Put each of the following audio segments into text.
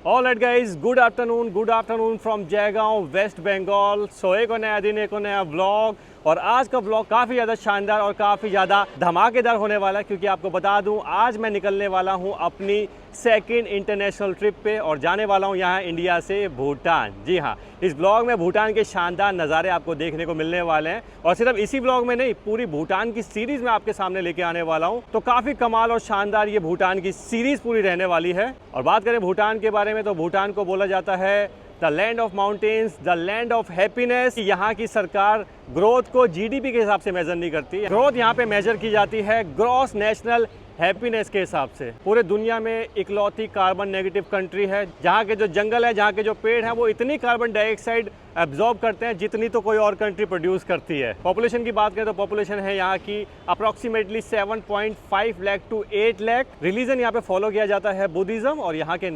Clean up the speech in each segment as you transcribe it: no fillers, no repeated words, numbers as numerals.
Alright guys, good afternoon from Jaigaon West Bengal. So एक और नया दिन, एक और नया व्लॉग। और आज का व्लॉग काफ़ी ज़्यादा शानदार और काफ़ी ज़्यादा धमाकेदार होने वाला है, क्योंकि आपको बता दूं आज मैं निकलने वाला हूं अपनी सेकंड इंटरनेशनल ट्रिप पे और जाने वाला हूं यहां इंडिया से भूटान। जी हाँ, इस ब्लॉग में भूटान के शानदार नज़ारे आपको देखने को मिलने वाले हैं। और सिर्फ इसी ब्लॉग में नहीं, पूरी भूटान की सीरीज़ में आपके सामने लेके आने वाला हूँ। तो काफ़ी कमाल और शानदार ये भूटान की सीरीज़ पूरी रहने वाली है। और बात करें भूटान के बारे में तो भूटान को बोला जाता है the land of mountains, the land of happiness. यहाँ की सरकार ग्रोथ को जीडीपी के हिसाब से मेजर नहीं करती है। ग्रोथ यहाँ पे मेजर की जाती है ग्रॉस नेशनल हैप्पीनेस के हिसाब से। पूरे दुनिया में इकलौती कार्बन नेगेटिव कंट्री है जहाँ के जो जंगल है, जहाँ के जो पेड़ हैं, वो इतनी कार्बन डाइऑक्साइड एब्जॉर्ब करते हैं जितनी तो कोई और कंट्री प्रोड्यूस करती है। पॉपुलेशन की बात करें तो पॉपुलेशन है यहाँ की approximately 7.5 lakh to 8 lakh. Religion यहाँ पे फॉलो किया जाता है बुद्धिज्म। और यहाँ के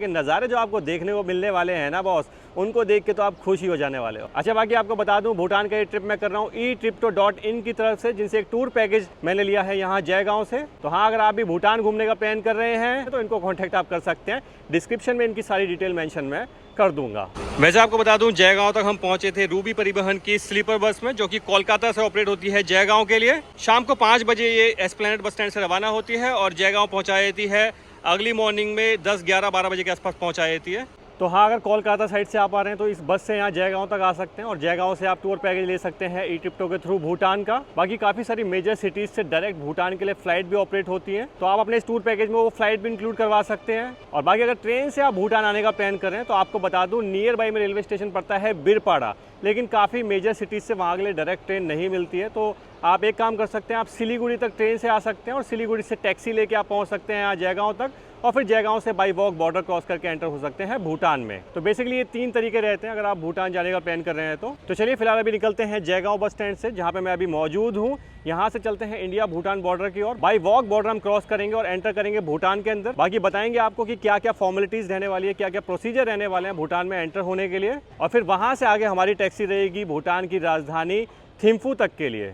नज़ारे जो आपको देखने को मिलने वाले हैं ना बॉस, उनको देख के तो आप खुश ही हो जाने वाले हो। अच्छा, बाकी आपको बता दूं भूटान का ये ट्रिप मैं कर रहा हूँ eTripto.in की तरफ से, जिनसे एक टूर पैकेज मैंने लिया है यहाँ जयगांव से। तो हाँ, अगर आप भी भूटान घूमने का प्लान कर रहे हैं तो इनको कॉन्टैक्ट आप कर सकते हैं। डिस्क्रिप्शन में इनकी सारी डिटेल मेंशन मैं कर दूंगा। वैसे आपको बता दूं जयगांव तक हम पहुंचे थे रूबी परिवहन की स्लीपर बस में, जो कि कोलकाता से ऑपरेट होती है जयगांव के लिए। शाम को 5 बजे ये एस्प्लेनेड बस स्टैंड से रवाना होती है और जयगांव पहुंचा देती है अगली मॉर्निंग में 10, 11, 12 बजे के आसपास पहुंचा देती है। तो हाँ, अगर कोलकाता साइड से आप आ रहे हैं तो इस बस से यहाँ जयगांव तक आ सकते हैं और जयगांव से आप टूर पैकेज ले सकते हैं eTripto के थ्रू भूटान का। बाकी काफ़ी सारी मेजर सिटीज़ से डायरेक्ट भूटान के लिए फ़्लाइट भी ऑपरेट होती है, तो आप अपने इस टूर पैकेज में वो फ्लाइट भी इंक्लूड करवा सकते हैं। और बाकी अगर ट्रेन से आप भूटान आने का प्लान करें तो आपको बता दूँ नियर बाई में रेलवे स्टेशन पड़ता है बिरपाड़ा, लेकिन काफ़ी मेजर सिटीज़ से वहाँ के लिए डायरेक्ट ट्रेन नहीं मिलती है। तो आप एक काम कर सकते हैं, आप सिलीगुड़ी तक ट्रेन से आ सकते हैं और सिलीगुड़ी से टैक्सी लेके आप पहुँच सकते हैं यहाँ जयगांव तक, और फिर जयगांव से बाई वॉक बॉर्डर क्रॉस करके एंटर हो सकते हैं भूटान में। तो बेसिकली ये 3 तरीके रहते हैं अगर आप भूटान जाने का प्लान कर रहे हैं तो चलिए फिलहाल अभी निकलते हैं जयगांव बस स्टैंड से, जहाँ पे मैं अभी मौजूद हूँ। यहाँ से चलते हैं इंडिया भूटान बॉर्डर की ओर। बाई वॉक बॉर्डर हम क्रॉस करेंगे और एंटर करेंगे भूटान के अंदर। बाकी बताएंगे आपको कि क्या क्या फॉर्मेलिटीज़ रहने वाली है, क्या क्या प्रोसीजर रहने वाले हैं भूटान में एंटर होने के लिए। और फिर वहाँ से आगे हमारी टैक्सी रहेगी भूटान की राजधानी थिम्फू तक के लिए।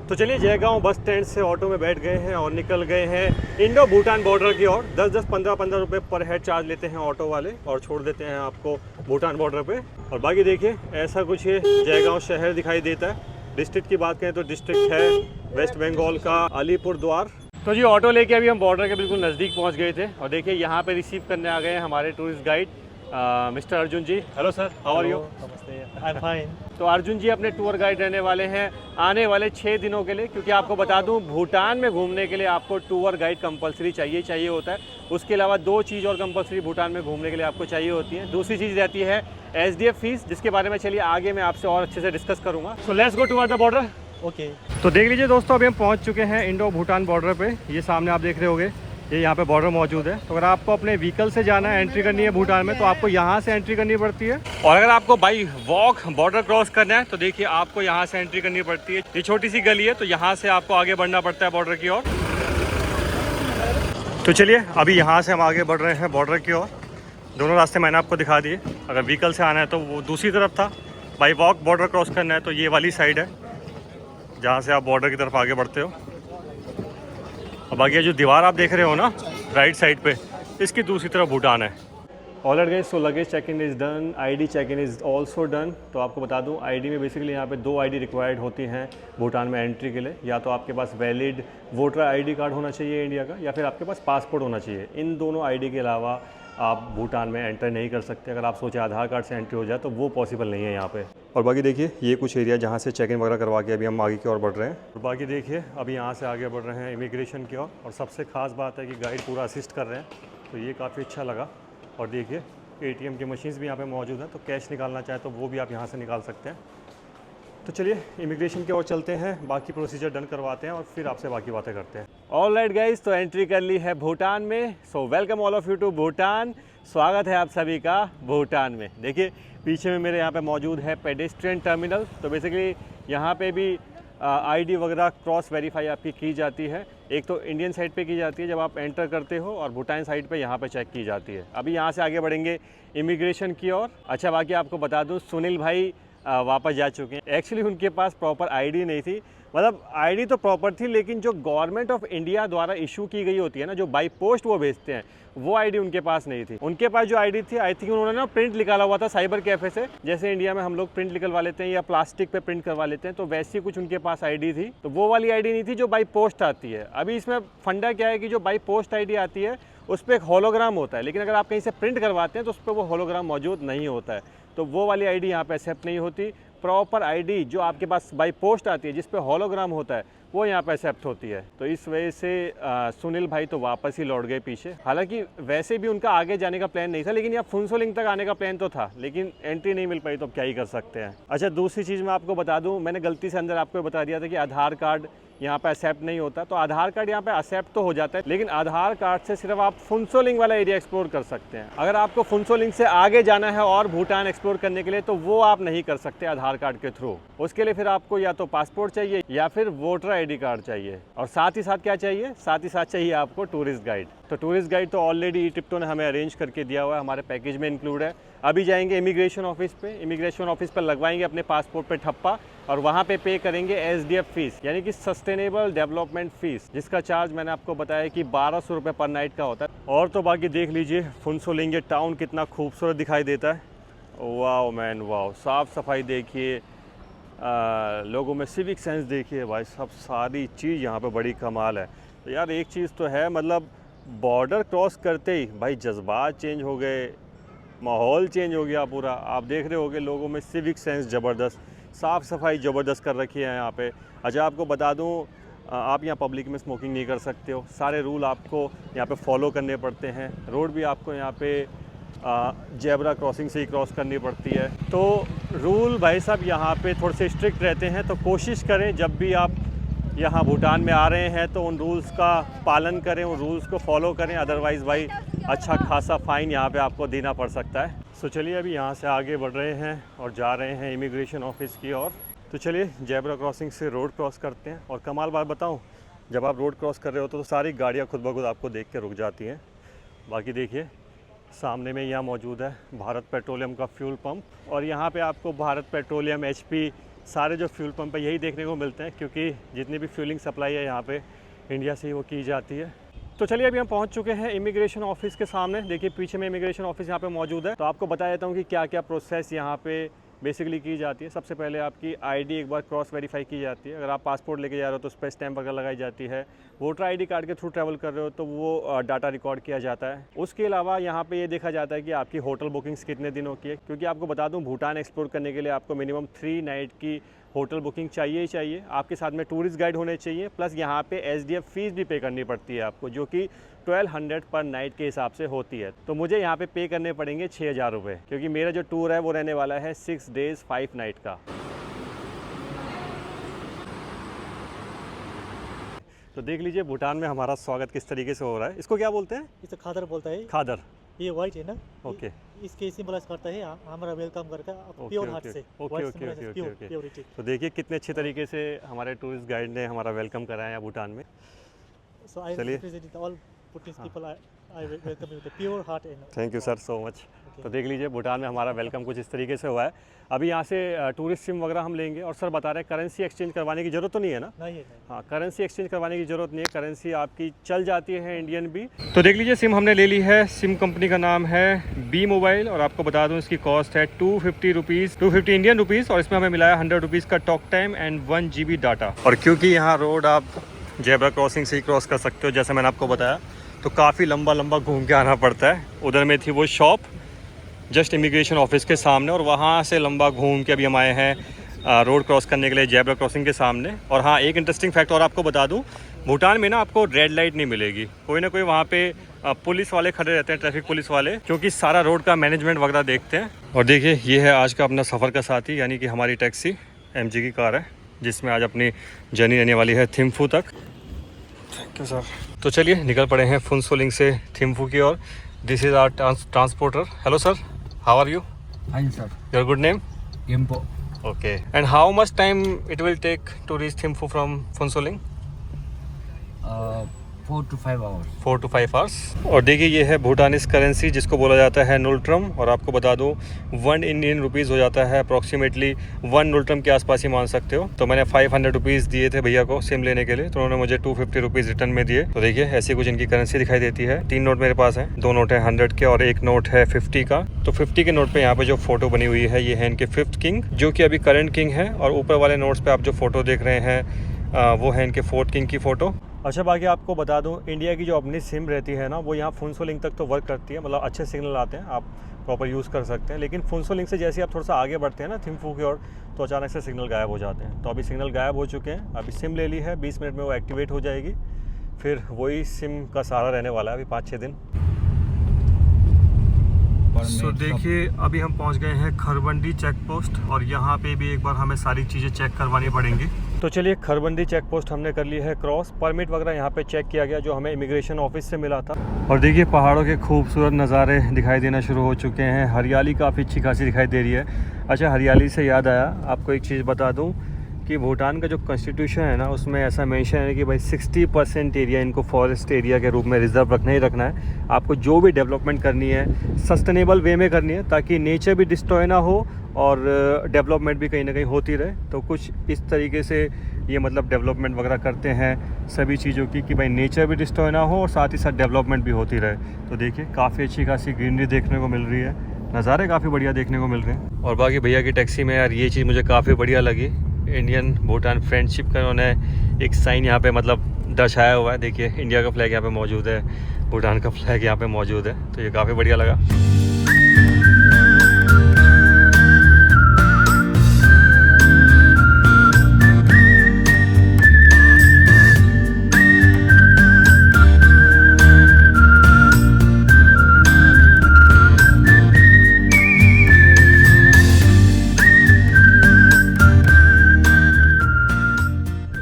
तो चलिए जयगांव बस स्टैंड से ऑटो में बैठ गए हैं और निकल गए हैं इंडो भूटान बॉर्डर की ओर। 10-10, 15-15 रुपये पर हेड चार्ज लेते हैं ऑटो वाले और छोड़ देते हैं आपको भूटान बॉर्डर पे। और बाकी देखिए ऐसा कुछ ये जयगांव शहर दिखाई देता है। डिस्ट्रिक्ट की बात करें तो डिस्ट्रिक्ट है वेस्ट बंगाल का अलीपुर द्वार। तो जी ऑटो लेके अभी हम बॉर्डर के बिल्कुल नज़दीक पहुँच गए थे और देखिए यहाँ पे रिसीव करने आ गए हैं हमारे tourist guide mister Arjun ji. Hello sir, how are you? नमस्ते, आई एम फाइन। तो अर्जुन जी अपने टूर गाइड रहने वाले हैं आने वाले 6 दिनों के लिए, क्योंकि आपको बता दूं भूटान में घूमने के लिए आपको टूर गाइड कंपलसरी चाहिए होता है। उसके अलावा 2 चीज़ और कंपलसरी भूटान में घूमने के लिए आपको चाहिए होती है। दूसरी चीज़ रहती है SDF फीस, जिसके बारे में चलिए आगे मैं आपसे और अच्छे से डिस्कस करूँगा। So let's go toward the border. Okay. तो देख लीजिए दोस्तों, अभी हम पहुँच चुके हैं इंडो भूटान बॉर्डर पर। ये सामने आप देख रहे होंगे, ये यहाँ पे बॉर्डर मौजूद है। तो अगर आपको अपने व्हीकल से जाना है, एंट्री करनी है भूटान में, तो आपको यहाँ से एंट्री करनी पड़ती है। और अगर आपको बाई वॉक बॉर्डर क्रॉस करना है तो देखिए आपको यहाँ से एंट्री करनी पड़ती है। ये छोटी सी गली है, तो यहाँ से आपको आगे बढ़ना पड़ता है बॉर्डर की ओर। तो चलिए अभी यहाँ से हम आगे बढ़ रहे हैं बॉर्डर की ओर। दोनों रास्ते मैंने आपको दिखा दिए। अगर व्हीकल से आना है तो वो दूसरी तरफ था, बाई वॉक बॉर्डर क्रॉस करना है तो ये वाली साइड है जहाँ से आप बॉर्डर की तरफ आगे बढ़ते हो। और बाकी ये जो दीवार आप देख रहे हो ना राइट साइड पे, इसकी दूसरी तरफ भूटान है। Alright guys, so luggage check in is done, ID check in is also done. तो आपको बता दूं आईडी में बेसिकली यहाँ पे 2 आईडी रिक्वायर्ड होती हैं भूटान में एंट्री के लिए। या तो आपके पास वैलिड वोटर आईडी कार्ड होना चाहिए इंडिया का, या फिर आपके पास पासपोर्ट होना चाहिए। इन दोनों आईडी के अलावा आप भूटान में एंटर नहीं कर सकते। अगर आप सोचें आधार कार्ड से एंट्री हो जाए तो वो पॉसिबल नहीं है यहाँ पे। और बाकी देखिए ये कुछ एरिया जहाँ से चेक इन वगैरह करवा के अभी हम आगे की ओर बढ़ रहे हैं। और बाकी देखिए अभी यहाँ से आगे बढ़ रहे हैं इमिग्रेशन की ओर। और सबसे खास बात है कि गाइड पूरा असिस्ट कर रहे हैं, तो ये काफ़ी अच्छा लगा। और देखिए ATM की मशीन्स भी यहाँ पे मौजूद हैं, तो कैश निकालना चाहे तो वो भी आप यहाँ से निकाल सकते हैं। तो चलिए इमिग्रेशन की ओर चलते हैं, बाकी प्रोसीजर डन करवाते हैं और फिर आपसे बाकी बातें करते हैं। ऑलराइट गाइस, तो एंट्री कर ली है भूटान में। So welcome all of you to Bhutan. स्वागत है आप सभी का भूटान में। देखिए पीछे में मेरे यहाँ पे मौजूद है पेडेस्ट्रियन टर्मिनल। तो बेसिकली यहाँ पे भी आईडी वगैरह क्रॉस वेरीफाई आपकी की जाती है। एक तो इंडियन साइड पे की जाती है जब आप एंटर करते हो, और भूटान साइड पे यहाँ पे चेक की जाती है। अभी यहाँ से आगे बढ़ेंगे इमिग्रेशन की ओर। अच्छा, बाकी आपको बता दूँ सुनील भाई वापस जा चुके हैं। एक्चुअली उनके पास प्रॉपर आईडी नहीं थी, मतलब आईडी तो प्रॉपर थी, लेकिन जो गवर्नमेंट ऑफ इंडिया द्वारा इशू की गई होती है ना, जो बाई पोस्ट वो भेजते हैं, वो आईडी उनके पास नहीं थी। उनके पास जो आईडी थी, आई थिंक उन्होंने ना प्रिंट निकाला हुआ था साइबर कैफे से, जैसे इंडिया में हम लोग प्रिंट निकलवा लेते हैं या प्लास्टिक पे प्रिंट करवा लेते हैं, तो वैसी कुछ उनके पास आईडी थी। तो वो वाली आईडी नहीं थी जो बाई पोस्ट आती है। अभी इसमें फंडा क्या है कि जो बाई पोस्ट आईडी आती है उस पर एक होलोग्राम होता है, लेकिन अगर आप कहीं से प्रिंट करवाते हैं तो उस पर वो होलोग्राम मौजूद नहीं होता है। तो वो वाली आईडी यहाँ पे एक्सेप्ट नहीं होती। प्रॉपर आईडी जो आपके पास बाई पोस्ट आती है, जिस पे होलोग्राम होता है, वो यहाँ पे एक्सेप्ट होती है। तो इस वजह से सुनील भाई तो वापस ही लौट गए पीछे। हालांकि वैसे भी उनका आगे जाने का प्लान नहीं था, लेकिन यहाँ फुनसोलिंग तक आने का प्लान तो था, लेकिन एंट्री नहीं मिल पाई, तो अब क्या ही कर सकते हैं। अच्छा, दूसरी चीज़ मैं आपको बता दूँ, मैंने गलती से अंदर आपको बता दिया था कि आधार कार्ड यहाँ पे एक्सेप्ट नहीं होता। तो आधार कार्ड यहाँ पे एक्सेप्ट तो हो जाता है, लेकिन आधार कार्ड से सिर्फ आप फुनसोलिंग वाला एरिया एक्सप्लोर कर सकते हैं। अगर आपको फुनसोलिंग से आगे जाना है और भूटान एक्सप्लोर करने के लिए, तो वो आप नहीं कर सकते आधार कार्ड के थ्रू। उसके लिए फिर आपको या तो पासपोर्ट चाहिए या फिर वोटर आईडी कार्ड चाहिए, और साथ ही साथ क्या चाहिए, साथ ही साथ चाहिए आपको टूरिस्ट गाइड। तो टूरिस्ट गाइड तो ऑलरेडी ई-टिप्टो ने हमें अरेंज करके दिया हुआ है, हमारे पैकेज में इंक्लूड है। अभी जाएंगे इमिग्रेशन ऑफिस पे, इमिग्रेशन ऑफिस पर लगवाएंगे अपने पासपोर्ट पे ठप्पा, और वहाँ पे करेंगे SDF फीस, यानी कि सस्टेनेबल डेवलपमेंट फीस, जिसका चार्ज मैंने आपको बताया कि 1200 रुपये पर नाइट का होता है। और तो बाकी देख लीजिए फुनसोलिंग टाउन कितना खूबसूरत दिखाई देता है। वाह मैन वाह, साफ़ सफाई देखिए, लोगों में सिविक सेंस देखिए भाई, सब सारी चीज़ यहाँ पे बड़ी कमाल है। तो यार एक चीज़ तो है, मतलब बॉर्डर क्रॉस करते ही भाई जज्बात चेंज हो गए, माहौल चेंज हो गया पूरा। आप देख रहे होगे लोगों में सिविक सेंस ज़बरदस्त, साफ़ सफाई ज़बरदस्त कर रखी है यहाँ पे। अच्छा, आपको बता दूँ, आप यहाँ पब्लिक में स्मोकिंग नहीं कर सकते हो, सारे रूल आपको यहाँ पे फॉलो करने पड़ते हैं। रोड भी आपको यहाँ पे जेब्रा क्रॉसिंग से ही क्रॉस करनी पड़ती है। तो रूल भाई साहब यहाँ पे थोड़े से स्ट्रिक्ट रहते हैं। तो कोशिश करें जब भी आप यहाँ भूटान में आ रहे हैं तो उन रूल्स का पालन करें, उन रूल्स को फॉलो करें, अदरवाइज़ भाई अच्छा खासा फ़ाइन यहाँ पे आपको देना पड़ सकता है। तो चलिए अभी यहाँ से आगे बढ़ रहे हैं और जा रहे हैं इमिग्रेशन ऑफिस की ओर। तो चलिए जेब्रा क्रॉसिंग से रोड क्रॉस करते हैं। और कमाल बात बताऊँ, जब आप रोड क्रॉस कर रहे होते तो सारी गाड़ियाँ खुद ब खुद आपको देख के रुक जाती हैं। बाकी देखिए सामने में यहाँ मौजूद है भारत पेट्रोलियम का फ्यूल पंप, और यहाँ पे आपको भारत पेट्रोलियम, HP, सारे जो फ्यूल पंप है यही देखने को मिलते हैं, क्योंकि जितनी भी फ्यूलिंग सप्लाई है यहाँ पे इंडिया से ही वो की जाती है। तो चलिए अभी हम पहुँच चुके हैं इमिग्रेशन ऑफिस के सामने। देखिए पीछे में इमिग्रेशन ऑफिस यहाँ पे मौजूद है। तो आपको बता देता हूँ कि क्या क्या प्रोसेस यहाँ पे बेसिकली की जाती है। सबसे पहले आपकी आईडी एक बार क्रॉस वेरीफाई की जाती है। अगर आप पासपोर्ट लेके जा रहे हो तो उस पर स्टैम्प वगैरह लगाई जाती है। वोटर आईडी कार्ड के थ्रू ट्रैवल कर रहे हो तो वो डाटा रिकॉर्ड किया जाता है। उसके अलावा यहाँ पे ये देखा जाता है कि आपकी होटल बुकिंग्स कितने दिनों की है, क्योंकि आपको बता दूँ भूटान एक्सप्लोर करने के लिए आपको मिनिमम 3 नाइट की होटल बुकिंग चाहिए ही चाहिए। आपके साथ में टूरिस्ट गाइड होने चाहिए, प्लस यहाँ पे SDF फीस भी पे करनी पड़ती है आपको, जो कि 1200 पर नाइट के हिसाब से होती है। तो मुझे यहाँ पे पे करने पड़ेंगे 6000 रुपये, क्योंकि मेरा जो टूर है वो रहने वाला है 6 डेज़ 5 नाइट का। तो देख लीजिए भूटान में हमारा स्वागत किस तरीके से हो रहा है। इसको क्या बोलते हैं? इसे खादर बोलता है। खादर, ये व्हाइट है ना, ओके। इसके सिंबलाइज करता है हमारा वेलकम करके प्योर हार्ट से। ओके। तो देखिए कितने अच्छे तरीके से हमारे टूरिस्ट गाइड ने हमारा वेलकम कराया है भूटान में। So I represent all Bhutanese people. I welcome you with a pure heart and thank you sir so much. तो देख लीजिए भूटान में हमारा वेलकम कुछ इस तरीके से हुआ है। अभी यहाँ से टूरिस्ट सिम वगैरह हम लेंगे, और सर बता रहे हैं करेंसी एक्सचेंज करवाने की ज़रूरत तो नहीं है ना? नहीं है। हाँ, करेंसी एक्सचेंज करवाने की ज़रूरत नहीं है, करेंसी आपकी चल जाती है इंडियन भी। तो देख लीजिए सिम हमने ले ली है। सिम कंपनी का नाम है बी मोबाइल, और आपको बता दूँ इसकी कॉस्ट है 250 रुपीज़, 250 इंडियन रुपीज़, और इसमें हमें मिला है 100 रुपीज़ का talk time and 1 GB data. और क्योंकि यहाँ रोड आप जेब्रा क्रॉसिंग से ही क्रॉस कर सकते हो, जैसे मैंने आपको बताया, तो काफ़ी लंबा घूम के आना पड़ता है। उधर में थी वो शॉप जस्ट इमिग्रेशन ऑफिस के सामने, और वहाँ से लंबा घूम के अभी हम आए हैं रोड क्रॉस करने के लिए जेब्रा क्रॉसिंग के सामने। और हाँ, एक इंटरेस्टिंग फैक्ट और आपको बता दूँ, भूटान में ना आपको रेड लाइट नहीं मिलेगी, कोई ना कोई वहाँ पे पुलिस वाले खड़े रहते हैं, ट्रैफिक पुलिस वाले, क्योंकि सारा रोड का मैनेजमेंट वगैरह देखते हैं। और देखिए ये है आज का अपना सफ़र का साथी, यानी कि हमारी टैक्सी MG की कार है, जिसमें आज अपनी जर्नी रहने वाली है थिम्फू तक। Thank you sir. तो चलिए निकल पड़े हैं फुनसोलिंग से थिम्फू की ओर। This is our transporter. Hello sir, how are you? Fine, sir. Your good name? Gempo. Okay. And how much time it will take to reach Thimphu from Phuentsholing? 4 to 5 hours. 4 to 5 hours. और देखिए ये है भूटानिस currency जिसको बोला जाता है नुल्ट्रम, और आपको बता दूं 1 इंडियन रुपीज़ हो जाता है अप्रॉक्सीमेटली 1 नुल्ट्रम के आसपास ही मान सकते हो। तो मैंने 500 रुपीज़ दिए थे भैया को सिम लेने के लिए, तो उन्होंने मुझे 250 रुपीज़ रिटर्न में दिए। तो देखिए ऐसी कुछ इनकी करेंसी दिखाई देती है। 3 नोट मेरे पास हैं, 2 नोट है 100 के और 1 नोट है 50 का। तो 50 के नोट पे यहाँ पे जो फोटो बनी हुई है ये है इनके 5th किंग, जो कि अभी करंट किंग है, और ऊपर वाले नोट्स पे आप जो फोटो देख रहे हैं वो है इनके 4th किंग की फ़ोटो। अच्छा बाकी आपको बता दूं इंडिया की जो अपनी सिम रहती है ना वो यहाँ फुनसोलिंग तक तो वर्क करती है, मतलब अच्छे सिग्नल आते हैं, आप प्रॉपर यूज़ कर सकते हैं। लेकिन फुनसोलिंग से जैसे आप थोड़ा सा आगे बढ़ते हैं ना थिम्फू की ओर, तो अचानक से सिग्नल गायब हो जाते हैं। तो अभी सिग्नल गायब हो चुके हैं, अभी सिम ले ली है, 20 मिनट में वो एक्टिवेट हो जाएगी, फिर वही सिम का सहारा रहने वाला है अभी 5-6 दिन। सो देखिए अभी हम पहुंच गए हैं खरबंडी चेक पोस्ट, और यहाँ पे भी एक बार हमें सारी चीज़ें चेक करवानी पड़ेंगी। तो चलिए खरबंडी चेक पोस्ट हमने कर ली है क्रॉस, परमिट वगैरह यहाँ पे चेक किया गया जो हमें इमिग्रेशन ऑफिस से मिला था। और देखिए पहाड़ों के खूबसूरत नज़ारे दिखाई देना शुरू हो चुके हैं, हरियाली काफ़ी अच्छी खासी दिखाई दे रही है। अच्छा हरियाली से याद आया, आपको एक चीज़ बता दूँ कि भूटान का जो कॉन्स्टिट्यूशन है ना उसमें ऐसा मेंशन है कि भाई 60% एरिया इनको फॉरेस्ट एरिया के रूप में रिजर्व रखना ही रखना है। आपको जो भी डेवलपमेंट करनी है सस्टेनेबल वे में करनी है, ताकि नेचर भी डिस्ट्रॉय ना हो और डेवलपमेंट भी कहीं ना कहीं होती रहे। तो कुछ इस तरीके से ये मतलब डेवलपमेंट वगैरह करते हैं सभी चीज़ों की कि भाई नेचर भी डिस्ट्रॉय ना हो और साथ ही साथ डेवलपमेंट भी होती रहे। तो देखिए काफ़ी अच्छी खासी ग्रीनरी देखने को मिल रही है, नज़ारे काफ़ी बढ़िया देखने को मिल रहे हैं। और बाकी भैया की टैक्सी में यार ये चीज़ मुझे काफ़ी बढ़िया लगी, इंडियन भूटान फ्रेंडशिप का उन्होंने एक साइन यहाँ पे मतलब दर्शाया हुआ है। देखिए इंडिया का फ्लैग यहाँ पे मौजूद है, भूटान का फ्लैग यहाँ पे मौजूद है, तो ये काफ़ी बढ़िया लगा।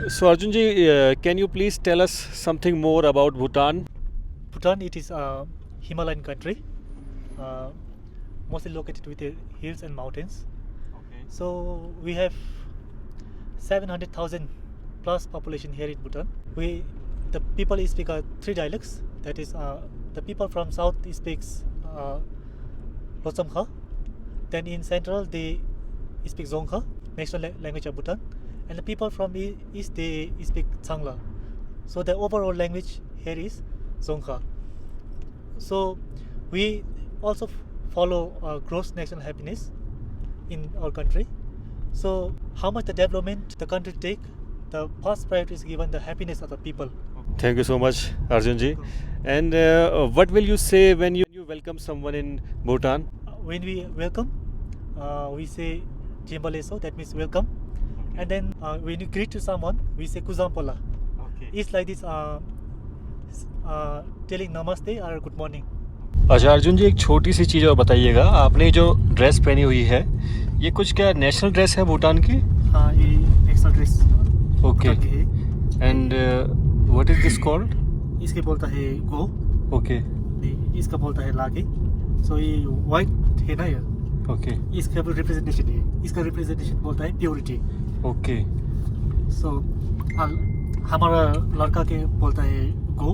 So Arjun ji, can you please tell us something more about Bhutan? Bhutan, it is a Himalayan country, mostly located with the hills and mountains. Okay. So we have 700,000 plus population here in Bhutan. The people speak 3 dialects. That is, the people from south speaks Lhotshamkha. Then in central they speak Dzongkha, national language of Bhutan. And the people from east they speak Changla. So the overall language here is Dzongkha. So we also follow gross national happiness in our country. So how much the development the country take, the first priority is given the happiness of the people. Thank you so much Arjun ji. And what will you say when you welcome someone in Bhutan? When we welcome, we say Jimbaleso, that means welcome. And then when you greet to someone, we say Kuzampola. Okay. It's like this telling namaste or good morning. अच्छा अर्जुन जी एक छोटी सी चीज़ और बताइएगा, आपने जो dress पहनी हुई है ये कुछ क्या नेशनल ड्रेस है भूटान की? हाँ ये national dress okay. And what is this called? इसके बोलता है गो। ओके। इसका बोलता है लागे। सो ये वाइट है ना ये। ओके। इसका रिप्रेजेंटेशन है, इसका रिप्रेजेंटेशन बोलता है प्योरिटी। ओके। सो हमारा लड़का के बोलता है गो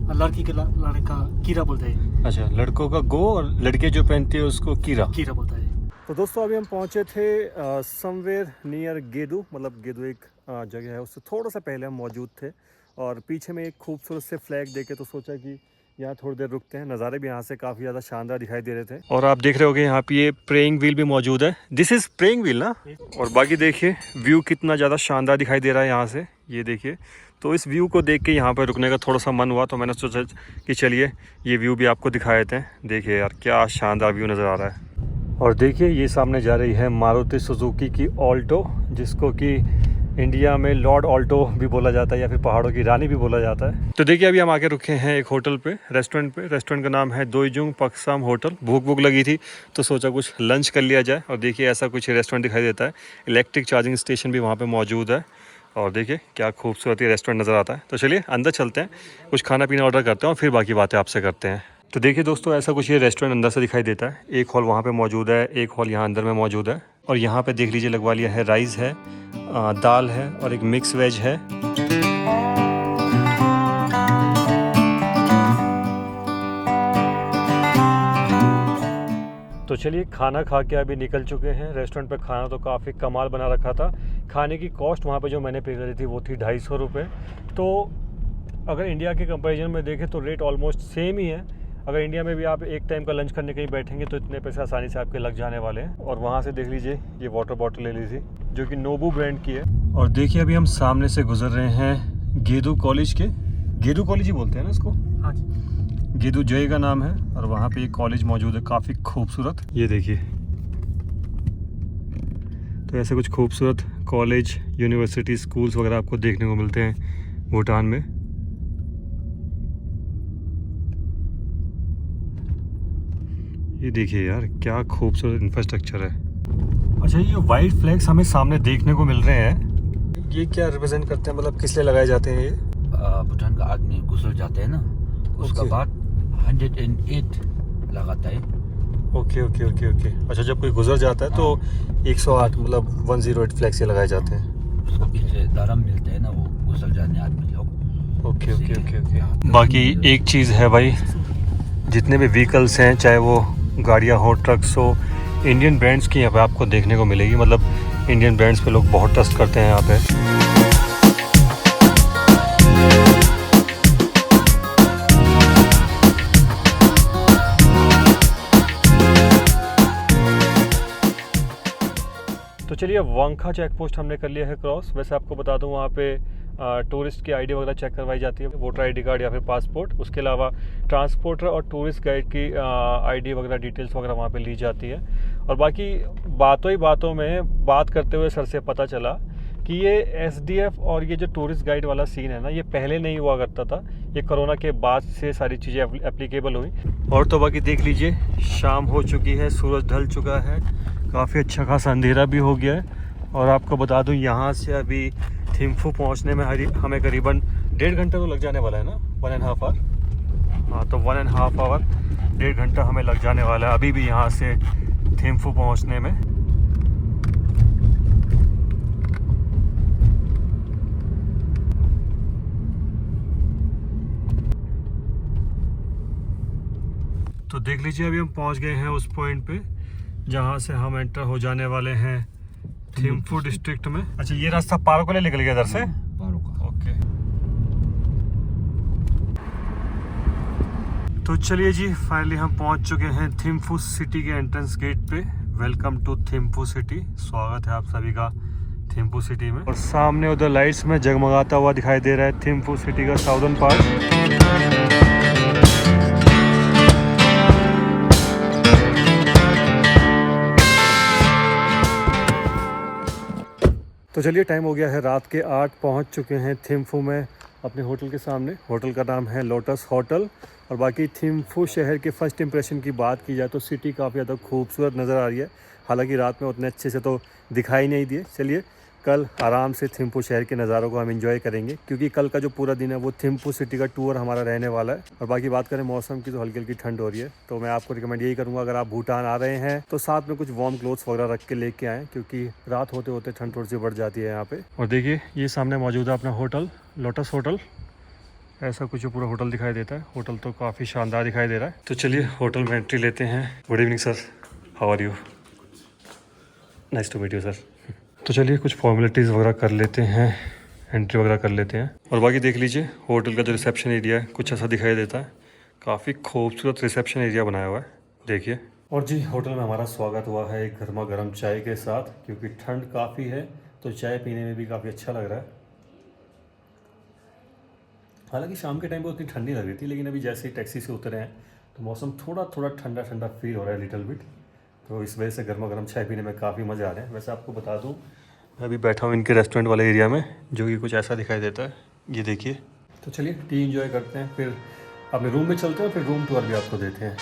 और लड़की के लड़का कीरा बोलता है। अच्छा लड़कों का गो और लड़के जो पहनते हैं उसको कीरा बोलता है। तो दोस्तों अभी हम पहुंचे थे समवेयर नियर गेदू, मतलब गेदू एक जगह है उससे थोड़ा सा पहले हम मौजूद थे, और पीछे में एक खूबसूरत से फ्लैग देखे तो सोचा कि यहाँ थोड़ी देर रुकते हैं। नज़ारे भी यहाँ से काफ़ी ज़्यादा शानदार दिखाई दे रहे थे। और आप देख रहे होगे यहाँ पे ये प्रेइंग व्हील भी मौजूद है, दिस इज़ प्रेइंग व्हील ना। और बाकी देखिए व्यू कितना ज़्यादा शानदार दिखाई दे रहा है यहाँ से, ये देखिए। तो इस व्यू को देख के यहाँ पर रुकने का थोड़ा सा मन हुआ, तो मैंने सोचा कि चलिए ये व्यू भी आपको दिखा देते हैं। देखिए यार क्या शानदार व्यू नज़र आ रहा है। और देखिए ये सामने जा रही है मारुति सुजुकी की ऑल्टो, जिसको कि इंडिया में लॉर्ड ऑल्टो भी बोला जाता है या फिर पहाड़ों की रानी भी बोला जाता है। तो देखिए अभी हम आके रुके हैं एक होटल पे, रेस्टोरेंट का नाम है दोईजुंग पक्साम होटल। भूख लगी थी तो सोचा कुछ लंच कर लिया जाए, और देखिए ऐसा कुछ रेस्टोरेंट दिखाई देता है। इलेक्ट्रिक चार्जिंग स्टेशन भी वहाँ पे मौजूद है, और देखिए क्या खूबसूरत ये रेस्टोरेंट नज़र आता है। तो चलिए अंदर चलते हैं, कुछ खाना पीना ऑर्डर करते हैं और फिर बाकी बातें आपसे करते हैं। तो देखिए दोस्तों ऐसा कुछ ये रेस्टोरेंट अंदर से दिखाई देता है। एक हॉल वहाँ पे मौजूद है, एक हॉल यहाँ अंदर में मौजूद है, और यहाँ पे देख लीजिए लगवा लिया है राइस है, दाल है और एक मिक्स वेज है। तो चलिए खाना खा के अभी निकल चुके हैं। रेस्टोरेंट पे खाना तो काफ़ी कमाल बना रखा था। खाने की कॉस्ट वहाँ पे जो मैंने पे करी थी वो थी 250 रुपये। तो अगर इंडिया के कंपैरिजन में देखें तो रेट ऑलमोस्ट सेम ही है। अगर इंडिया में भी आप एक टाइम का लंच करने कहीं बैठेंगे तो इतने पैसे आसानी से आपके लग जाने वाले हैं। और वहाँ से देख लीजिए ये वाटर बॉटल ले लीजिए जो कि नोबू ब्रांड की है। और देखिए अभी हम सामने से गुजर रहे हैं गेदू कॉलेज के। गेदू कॉलेज ही बोलते हैं ना इसको? हाँ जी। गेदू जय का नाम है और वहाँ पे एक कॉलेज मौजूद है काफ़ी खूबसूरत। ये देखिए, तो ऐसे कुछ खूबसूरत कॉलेज, यूनिवर्सिटी, स्कूल्स वगैरह आपको देखने को मिलते हैं भूटान में। ये देखिए यार क्या खूबसूरत इंफ्रास्ट्रक्चर है। अच्छा, ये वाइट फ्लैग्स हमें सामने देखने को मिल रहे हैं, ये क्या रिप्रेजेंट करते हैं, मतलब किस लिए लगाए जाते हैं ये? भूटान का आदमी गुजर जाते हैं ना, उसका बाद 108 लगाता है। Okay okay okay okay. अच्छा, जब कोई गुजर जाता है तो 108 मतलब 108 फ्लैग्स ये लगाए जाते हैं। उसको पीछे धर्म मिलते हैं ना, वो गुजर जाने आदमी लोग। Okay okay okay okay. बाकी एक चीज़ है भाई, जितने भी व्हीकल्स हैं, चाहे वो गाड़ियाँ हो, ट्रक्स हो, इंडियन ब्रांड्स की यहाँ पे आपको देखने को मिलेगी। मतलब इंडियन ब्रांड्स पे लोग बहुत ट्रस्ट करते हैं यहाँ पे। तो चलिए, वांखा चेक पोस्ट हमने कर लिया है क्रॉस। वैसे आपको बता दूं वहाँ पे टूरिस्ट की आईडी वगैरह चेक करवाई जाती है, वोटर आईडी कार्ड या फिर पासपोर्ट। उसके अलावा ट्रांसपोर्टर और टूरिस्ट गाइड की आईडी वगैरह, डिटेल्स वगैरह वहाँ पे ली जाती है। और बाकी बातों ही बातों में बात करते हुए सर से पता चला कि ये एसडीएफ और ये जो टूरिस्ट गाइड वाला सीन है ना, ये पहले नहीं हुआ करता था, ये कोरोना के बाद से सारी चीज़ें एप्लीकेबल हुई। और तो बाकी देख लीजिए, शाम हो चुकी है, सूरज ढल चुका है, काफ़ी अच्छा खासा अंधेरा भी हो गया है। और आपको बता दूं यहाँ से अभी थिम्फू पहुँचने में हमें करीबन 1.5 घंटा तो लग जाने वाला है ना, 1.5 आवर। हाँ, तो 1.5 आवर, 1.5 घंटा हमें लग जाने वाला है अभी भी यहाँ से थिम्फू पहुँचने में। तो देख लीजिए, अभी हम पहुँच गए हैं उस पॉइंट पे जहाँ से हम एंटर हो जाने वाले हैं थिम्फू डिस्ट्रिक्ट में। अच्छा, ये रास्ता पारो को ले निकल गया इधर से? पारो का। ओके। तो चलिए जी, फाइनली हम पहुंच चुके हैं थिम्फू सिटी के एंट्रेंस गेट पे। वेलकम टू थिम्फू सिटी, स्वागत है आप सभी का थिम्फू सिटी में। और सामने उधर लाइट्स में जगमगाता हुआ दिखाई दे रहा है थिम्फू सिटी का साउदर्न पार्ट। तो चलिए, टाइम हो गया है रात के 8, पहुंच चुके हैं थिम्फू में अपने होटल के सामने। होटल का नाम है लोटस होटल। और बाकी थिम्फू शहर के फर्स्ट इंप्रेशन की बात की जाए तो सिटी काफ़ी ज़्यादा खूबसूरत नज़र आ रही है। हालांकि रात में उतने अच्छे से तो दिखाई नहीं दिए। चलिए, कल आराम से थिम्फू शहर के नज़ारों को हम एंजॉय करेंगे, क्योंकि कल का जो पूरा दिन है वो थिम्फू सिटी का टूर हमारा रहने वाला है। और बाकी बात करें मौसम की, तो हल्की हल्की ठंड हो रही है। तो मैं आपको रिकमेंड यही करूँगा, अगर आप भूटान आ रहे हैं तो साथ में कुछ वार्म क्लोथ्स वगैरह रख के लेके आएँ, क्योंकि रात होते होते ठंड थोड़ी सी बढ़ जाती है यहाँ पे। और देखिए, ये सामने मौजूद है अपना होटल, लोटस होटल। ऐसा कुछ पूरा होटल दिखाई देता है। होटल तो काफ़ी शानदार दिखाई दे रहा है। तो चलिए, होटल में एंट्री लेते हैं। Good evening sir, how are you? Nice to meet you sir. तो चलिए, कुछ फॉर्मेलिटीज़ वगैरह कर लेते हैं, एंट्री वगैरह कर लेते हैं। और बाकी देख लीजिए, होटल का जो रिसेप्शन एरिया है कुछ ऐसा दिखाई देता है। काफ़ी खूबसूरत रिसेप्शन एरिया बनाया हुआ है, देखिए। और जी, होटल में हमारा स्वागत हुआ है एक गर्मा गर्म चाय के साथ, क्योंकि ठंड काफ़ी है तो चाय पीने में भी काफ़ी अच्छा लग रहा है। हालांकि शाम के टाइम पर उतनी ठंडी लग रही थी, लेकिन अभी जैसे ही टैक्सी से उतरे हैं तो मौसम थोड़ा थोड़ा ठंडा ठंडा फील हो रहा है, लिटिल बिट। तो इस वजह से गर्मा गर्म चाय पीने में काफ़ी मज़ा आ रहा है। वैसे आपको बता दूं, मैं अभी बैठा हूँ इनके रेस्टोरेंट वाले एरिया में, जो कि कुछ ऐसा दिखाई देता है, ये देखिए। तो चलिए, टी एंजॉय करते हैं, फिर अपने रूम में चलते हैं, फिर रूम टूर भी आपको देते हैं।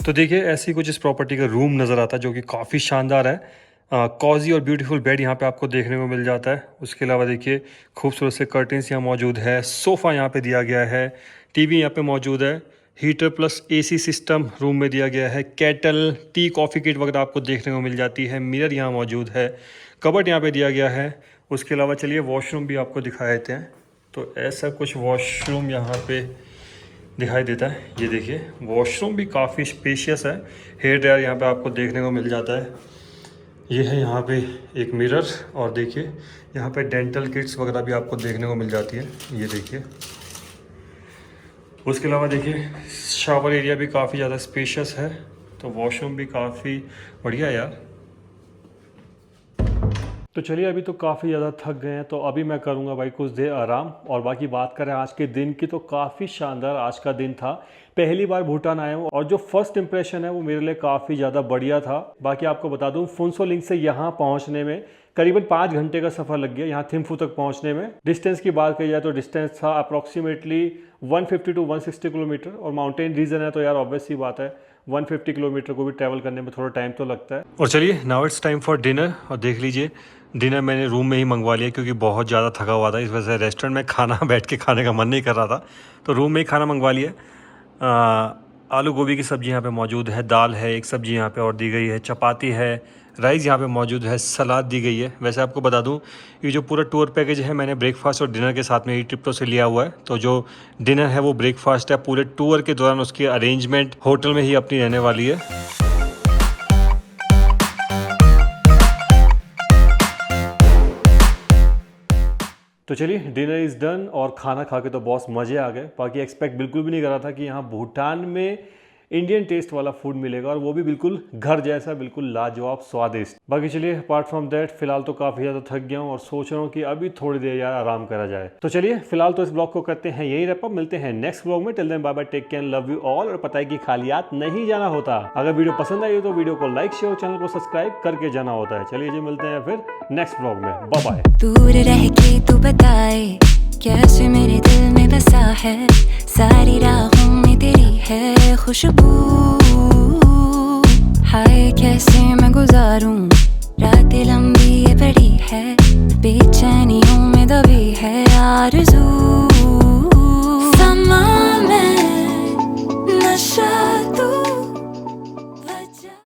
तो देखिए, ऐसी कुछ इस प्रॉपर्टी का रूम नज़र आता है, जो कि काफ़ी शानदार है। कॉजी और ब्यूटीफुल बेड यहाँ पे आपको देखने को मिल जाता है। उसके अलावा देखिए, खूबसूरत से कर्टन्स यहाँ मौजूद है, सोफ़ा यहाँ पे दिया गया है, टीवी यहाँ पे मौजूद है, heater plus AC system room में दिया गया है। केटल, टी, कॉफ़ी किट वगैरह आपको देखने को मिल जाती है। मिरर यहाँ मौजूद है। कबर्ड यहाँ पे दिया गया है। उसके अलावा चलिए वॉशरूम भी आपको दिखा देते हैं। तो ऐसा कुछ वॉशरूम यहाँ पे दिखाई देता है। ये देखिए वॉशरूम भी काफ़ी स्पेशियस है। हेयर ड्रायर यहाँ पे आपको देखने को मिल जाता है। ये है यहाँ पे एक मिरर और देखिए यहाँ पे डेंटल किट्स वगैरह भी आपको देखने को मिल जाती है। ये देखिए। उसके अलावा देखिए शावर एरिया भी काफ़ी ज़्यादा स्पेशियस है। तो वॉशरूम भी काफ़ी बढ़िया है यार। तो चलिए अभी तो काफ़ी ज़्यादा थक गए हैं, तो अभी मैं करूँगा भाई कुछ देर आराम। और बाकी बात करें आज के दिन की, तो काफ़ी शानदार आज का दिन था। पहली बार भूटान आया हूँ और जो फर्स्ट इंप्रेशन है वो मेरे लिए काफ़ी ज़्यादा बढ़िया था। बाकी आपको बता दूँ फुनसोलिंग से यहाँ पहुँचने में करीबन 5 घंटे का सफ़र लग गया यहाँ थिम्फू तक पहुँचने में। डिस्टेंस की बात की जाए तो डिस्टेंस था अप्रॉक्सीमेटली 150 टू 160 किलोमीटर। और माउंटेन रीजन है तो यार ऑब्वियस सी बात है 150 किलोमीटर को भी ट्रैवल करने में थोड़ा टाइम तो लगता है। और चलिए now it's time for dinner. और देख लीजिए डिनर मैंने रूम में ही मंगवा लिया क्योंकि बहुत ज़्यादा थका हुआ था। इस वजह से रेस्टोरेंट में खाना बैठ के खाने का मन नहीं कर रहा था, तो रूम में ही खाना मंगवा लिया। आलू गोभी की सब्ज़ी यहाँ पे मौजूद है, दाल है, एक सब्ज़ी यहाँ पे और दी गई है, चपाती है, राइस यहाँ पे मौजूद है, सलाद दी गई है। वैसे आपको बता दूँ ये जो पूरा टूर पैकेज है मैंने ब्रेकफास्ट और डिनर के साथ में ही ट्रिप्टो से लिया हुआ है। तो जो डिनर है वो ब्रेकफास्ट है। पूरे टूर के दौरान उसकी अरेंजमेंट होटल में ही अपनी रहने वाली है। तो चलिए डिनर इज़ डन और खाना खा के तो बहुत मज़े आ गए। बाकी एक्सपेक्ट बिल्कुल भी नहीं कर रहा था कि यहाँ भूटान में इंडियन टेस्ट वाला फूड मिलेगा, और वो भी बिल्कुल घर जैसा, बिल्कुल लाजवाब स्वादिष्ट। बाकी चलिए अपार्ट फ्रॉम दैट फिलहाल तो काफ़ी ज़्यादा थक गया हूँ और सोच रहा हूँ कि अभी थोड़ी देर यार आराम करा जाए। तो चलिए फिलहाल तो इस ब्लॉग को करते हैं यही रैप अप। मिलते हैं नेक्स्ट ब्लॉग में। Till then bye bye, take care, love you all. और पता है कि खालियात नहीं जाना होता। अगर वीडियो पसंद आई हो तो वीडियो को लाइक शेयर, चैनल को सब्सक्राइब करके जाना होता है। चलिए जी मिलते हैं फिर नेक्स्ट ब्लॉग में। Bye bye. दूर रह के तू बताए कैसे मेरे दिल में बसा है, सारी राहों में तेरी है खुशबू। हाय कैसे मैं गुजारूं रातें लंबी ये बड़ी है, बेचैनियों में दबी है आरज़ू।